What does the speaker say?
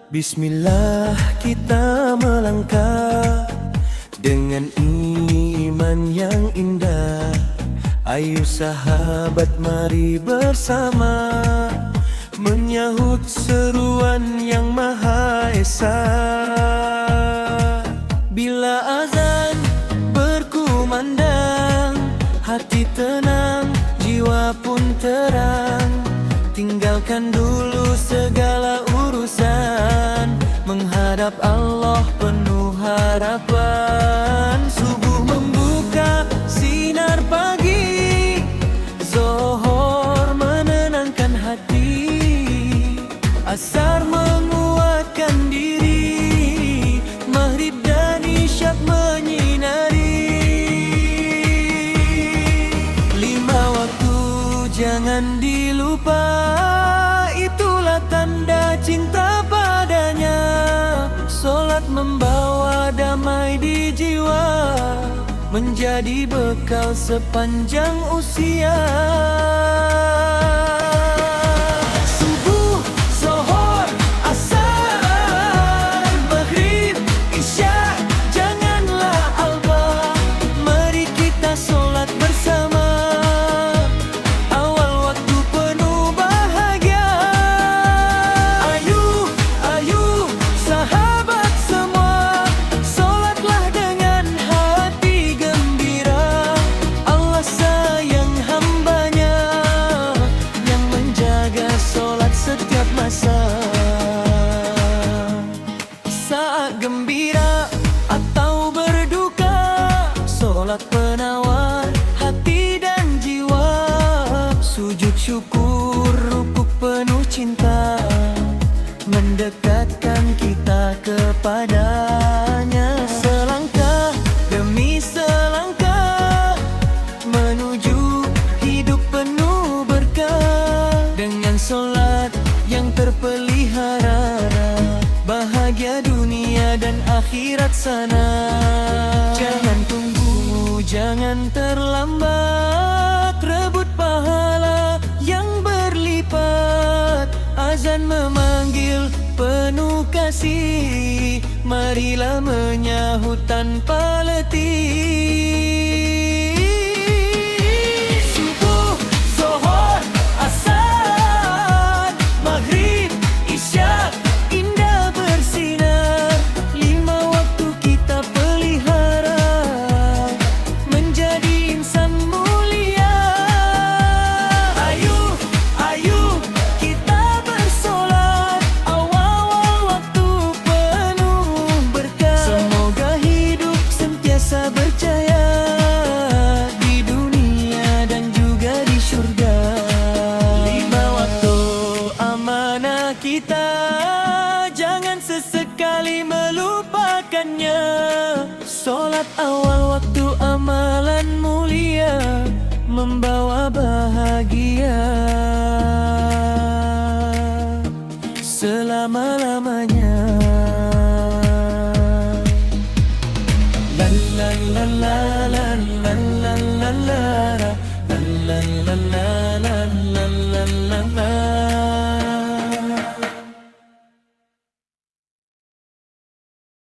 Bismillah, kita melangkah dengan iman yang indah. Ayo sahabat, mari bersama menyahut seruan yang Maha Esa. Bila azan berkumandang, hati tenang, jiwa pun terang. Tinggalkan dulu segala urusan, menghadap Allah penuh harapan. Subuh membuka sinar pagi, Zuhur menenangkan hati, Asar menguatkan diri, Maghrib dan Isyak menyinari. 5 waktu jangan dilupa, itulah tanda cinta padanya. Solat membawa damai di jiwa, menjadi bekal sepanjang usia. Subuh, Zuhur, Asar, Maghrib, Isyak, janganlah alba. Mari kita solat bersama, awal waktu penuh bahagia. Ayo sahabat semua, solatlah dengan hati gembira. Allah sayang hambanya yang menjaga solat setiap masa. Saat gembira atau berduka, solat penawar hati dan jiwa. Sujud syukur, rukuk penuh cinta, mendekatkan kita kepadanya. Selangkah demi selangkah menuju hidup penuh berkah. Dengan solat yang terpelihara, bahagia dunia dan akhirat sana. Jangan tunggu, jangan terlambat, rebut pahala yang berlipat. Azan memanggil penuh kasih, marilah menyahut tanpa letih. Subuh, Zuhur, Asar, Maghrib, Isyak, indah bersinar. 5 waktu kita pelihara, menjadi insan mulia. Ayo kita bersolat, awal waktu penuh berkah. Semoga hidup sentiasa berjaya di dunia dan juga di syurga. 5 waktu amanah kita, jangan sesekali melupakannya. Solat awal waktu amalan mulia, membawa bahagia.